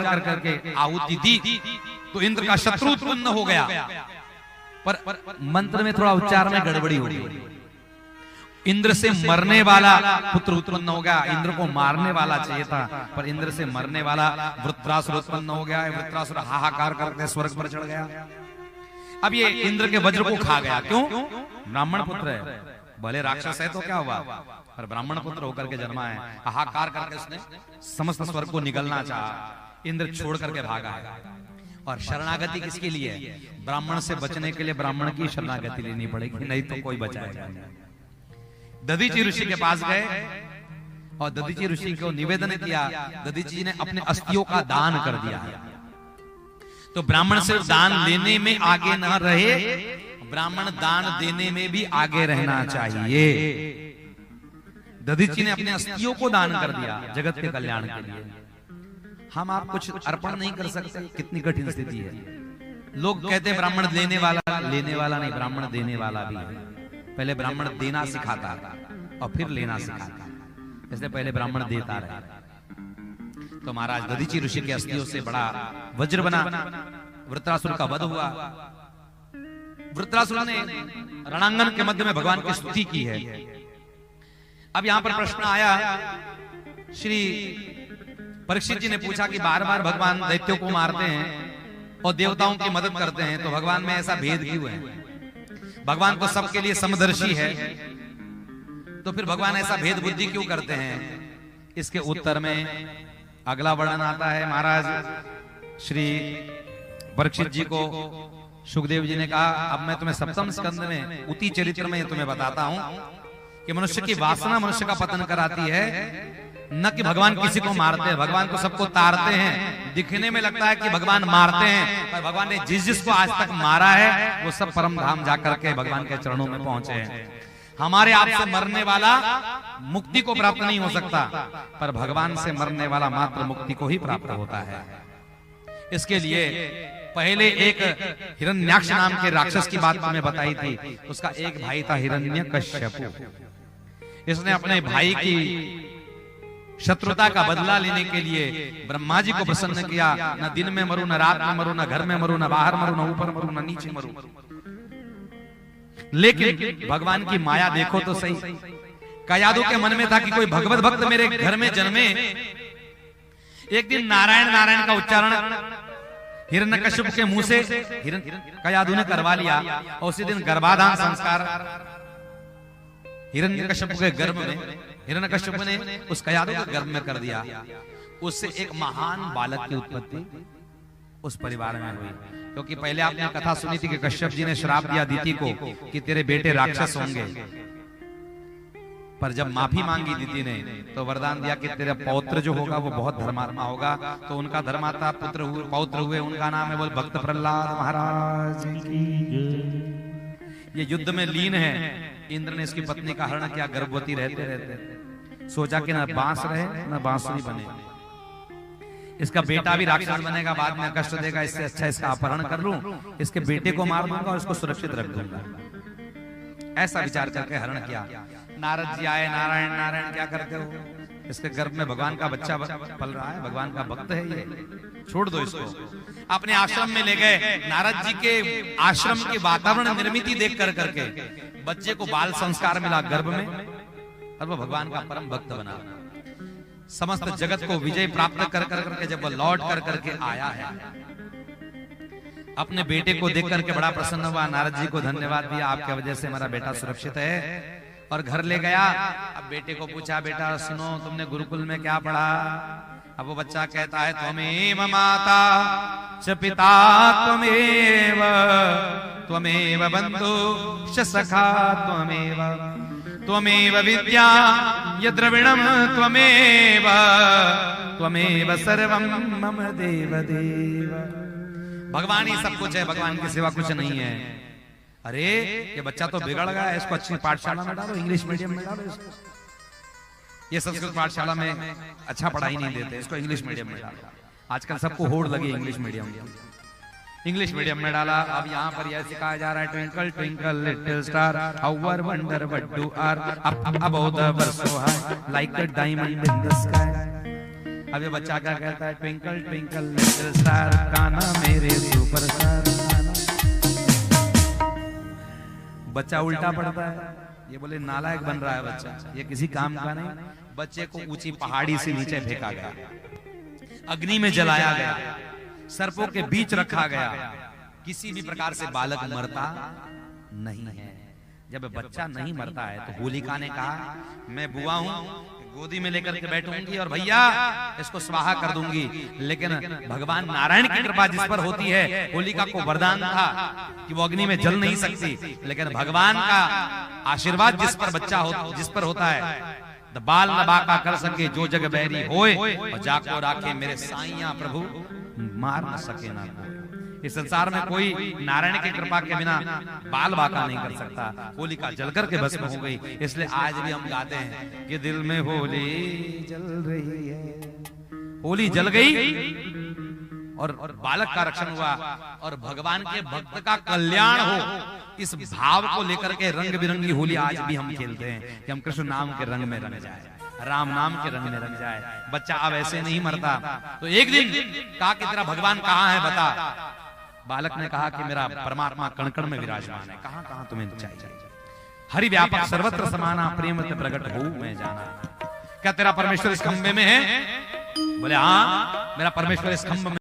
कर करके आहुति दी तो इंद्र का शत्रु उत्पन्न हो गया, पर मंत्र में थोड़ा उच्चारण में गड़बड़ी हो गई। इंद्र से मरने वाला पुत्र उत्पन्न हो गया, इंद्र को मारने वाला चाहिए था, पर इंद्र से मरने वाला वृत्रासुर उत्पन्न हो गया। वृत्रासुर हाहाकार करके स्वर्ग पर चढ़ गया। अब ये इंद्र के वज्र को खा गया। क्यों? ब्राह्मण पुत्र है, भले राक्षस है तो क्या हुआ, पर ब्राह्मण पुत्र होकर के जन्मा है। हाहाकार करके उसने समस्त स्वर्ग को निगलना चाहा, इंद्र छोड़ करके भागा है। और शरणागति किसके लिए? ब्राह्मण से बचने के लिए ब्राह्मण की शरणागति लेनी पड़ेगी, नहीं तो कोई बचाएगा नहीं। दधीचि ऋषि के पास गए और दधीचि ऋषि को निवेदन किया। दधीचि जी ने अपने अस्थियों का दान कर दिया। तो ब्राह्मण सिर्फ दान लेने में आगे न रहे, ब्राह्मण दान देने में भी आगे रहना चाहिए। दधीचि ने अपने अस्थियों को दान कर दिया जगत के कल्याण के लिए। हम आप कुछ अर्पण नहीं कर सकते, कितनी कठिन स्थिति है। लोग कहते हैं ब्राह्मण लेने वाला नहीं, ब्राह्मण देने वाला भी है। पहले ब्राह्मण देना सिखाता और फिर लेना सिखाता, इसलिए पहले ब्राह्मण देता रहे। तो महाराज दधीचि ऋषि के अस्थियों से बड़ा वज्र बना, वृत्रासुर का वध हुआ। वृत्रासुर ने रणांगन के मध्य में भगवान की स्तुति की है। अब यहां पर प्रश्न आया, श्री परीक्षित जी ने पूछा कि बार बार भगवान दैत्यों को मारते हैं और देवताओं की मदद करते हैं, तो भगवान में ऐसा भेद क्यों है? भगवान को सबके लिए समदर्शी है, तो फिर भगवान ऐसा भेद बुद्धि क्यों करते हैं? इसके उत्तर में अगला वर्णन आता है। महाराज श्री परीक्षित जी को सुखदेव जी ने कहा, अब मैं तुम्हें सप्तम स्कंद में उति चरित्र में तुम्हें बताता हूं कि मनुष्य की वासना मनुष्य का पतन कराती है, न कि भगवान किसी को मारते हैं। भगवान को सबको तारते हैं, दिखने में लगता है कि भगवान मारते हैं, पर भगवान ने जिसको आज तक मारा है वो सब परम धाम जाकर के भगवान के चरणों में पहुंचे हैं। हमारे आप से मरने वाला मुक्ति को प्राप्त नहीं हो सकता, पर भगवान से मरने वाला मात्र मुक्ति को ही प्राप्त होता है। इसके लिए पहले एक हिरण्याक्ष नाम के राक्षस की बात तुम्हें बताई थी। उसका एक भाई था हिरण्यकश्यप। इसने अपने भाई की शत्रुता का बदला लेने के लिए ब्रह्मा जी को प्रसन्न किया। न दिन में मरू, न रात में मरू, न घर में मरू, न बाहर मरू, न ऊपर मरू, न नीचे मरू। लेकिन भगवान की माया देखो तो सही। कयादु के मन में था कि कोई भगवत भक्त मेरे घर में जन्मे। एक दिन नारायण नारायण का उच्चारण हिरण्यकश्यप के मुंह से कयादु ने करवा लिया, और उसी दिन गर्भाधान संस्कार हिरण्यकश्यप के गर्भ में हिरण्यकश्यप ने उस कयादु के गर्भ में कर दिया। उससे एक महान बालक की उत्पत्ति उस परिवार में हुई। क्योंकि पहले आपने कथा सुनी थी कि कश्यप जी ने श्राप दिया दिति को कि तेरे बेटे राक्षस होंगे, पर जब माफी मांगी दिति ने तो वरदान दिया कि तेरा पौत्र जो होगा वो बहुत धर्मात्मा होगा। तो उनका धर्मात्मा पौत्र हुए, उनका नाम है बोल भक्त प्रहलाद महाराज की। ये युद्ध में लीन है। इंद्र ने इसकी पत्नी का हरण किया गर्भवती रहते रहते। सोचा कि ना बांस रहे ना बांसुरी बने, इसका बेटा भी राक्षस बनेगा, बाद में कष्ट देगा, इससे अच्छा इसका अपहरण कर लूं, इसके बेटे को मार दूंगा और इसको सुरक्षित रख दूंगा। ऐसा विचार करके हरण किया। नारद जी आए, नारायण नारायण क्या करते हो? इसके गर्भ में भगवान का बच्चा पल रहा है, भगवान का भक्त है ये, छोड़ दो इसको। अपने आश्रम में ले गए। नारद जी के आश्रम के वातावरण निर्मिति देख कर करके बच्चे को बाल संस्कार मिला गर्भ में, और वो भगवान का परम भक्त बना। समस्त जगत को विजय प्राप्त कर करके जब वो लौट कर करके आया है, अपने बेटे को देख करके बड़ा प्रसन्न हुआ। नारद जी को धन्यवाद दिया, आपके वजह से हमारा बेटा सुरक्षित है, और घर ले गया। अब बेटे को पूछा, बेटा सुनो तुमने गुरुकुल में क्या पढ़ा? अब वो बच्चा कहता है, त्वमेव माता च पिता त्वमेव, त्वमेव बंधु च सखा त्वमेव, त्वमेव विद्या यद्रविणं त्वमेव, त्वमेव सर्वं मम देव देव। भगवान ही सब कुछ है, भगवान के सिवा कुछ नहीं है। अरे ये बच्चा तो बिगड़ गया है, इसको अच्छी पाठशाला में डालो, इंग्लिश मीडियम में डालो इसको। ये संस्कृत पाठशाला में अच्छा पढ़ाई नहीं देते, इसको इंग्लिश मीडियम में डालो। आजकल सबको होड़ लगी इंग्लिश मीडियम की, इंग्लिश मीडियम में डाला। अब यहाँ पर यह सिखाया जा रहा है, twinkle twinkle little star how are wonder what do are above the world so high like a diamond in the sky. अब ये बच्चा क्या कहता है, ट्विंकल ट्विंकल लिटिल स्टार काना मेरे सुपरस्टार काना। बच्चा उल्टा पड़ता है, ये बोले नालायक बन रहा है बच्चा, ये किसी काम का नहीं। बच्चे को ऊंची पहाड़ी से नीचे फेंका गया, अग्नि में जलाया गया, सर्पों के बीच रखा गया, किसी भी प्रकार से बालक मरता नहीं है। जब बच्चा नहीं मरता है तो होलिका ने कहा मैं बुआ हूं, गोदी में लेकर के बैठूंगी और भैया इसको स्वाहा कर दूंगी। लेकिन भगवान नारायण की कृपा जिस पर होती है, होलिका को वरदान था कि वो अग्नि में जल नहीं सकती, लेकिन भगवान का आशीर्वाद जिस पर बच्चा जिस पर होता है, बाल न बाका कर सके जो जग बैरी होए, और जाको राखे मेरे साईया प्रभु मार न सके ना कोई। इस संसार में कोई नारायण की कृपा के बिना बाल बाका नहीं कर सकता। होलिका जलकर के भस्म हो गई। इसलिए आज भी हम गाते हैं कि दिल में होली जल रही है, होली जल गई और बालक का रक्षण हुआ और भगवान के भक्त का कल्याण हो, इस भाव को लेकर के रंग बिरंगी होली आज भी हम खेलते हैं कि हम कृष्ण नाम के रंग में रंग जाए, राम नाम के रंग में रंग जाए। बच्चा अब ऐसे नहीं मरता। तो एक दिन कहा कि तेरा भगवान कहाँ है बता। बालक ने कहा कि मेरा परमात्मा कण कण में विराजमान है, कहां कहां तुम्हें चाहिए। हरि व्यापक सर्वत्र समाना प्रेम प्रकट हो मैं जाना। क्या तेरा परमेश्वर इस खंबे में है? बोले हाँ मेरा परमेश्वर इस खंबे में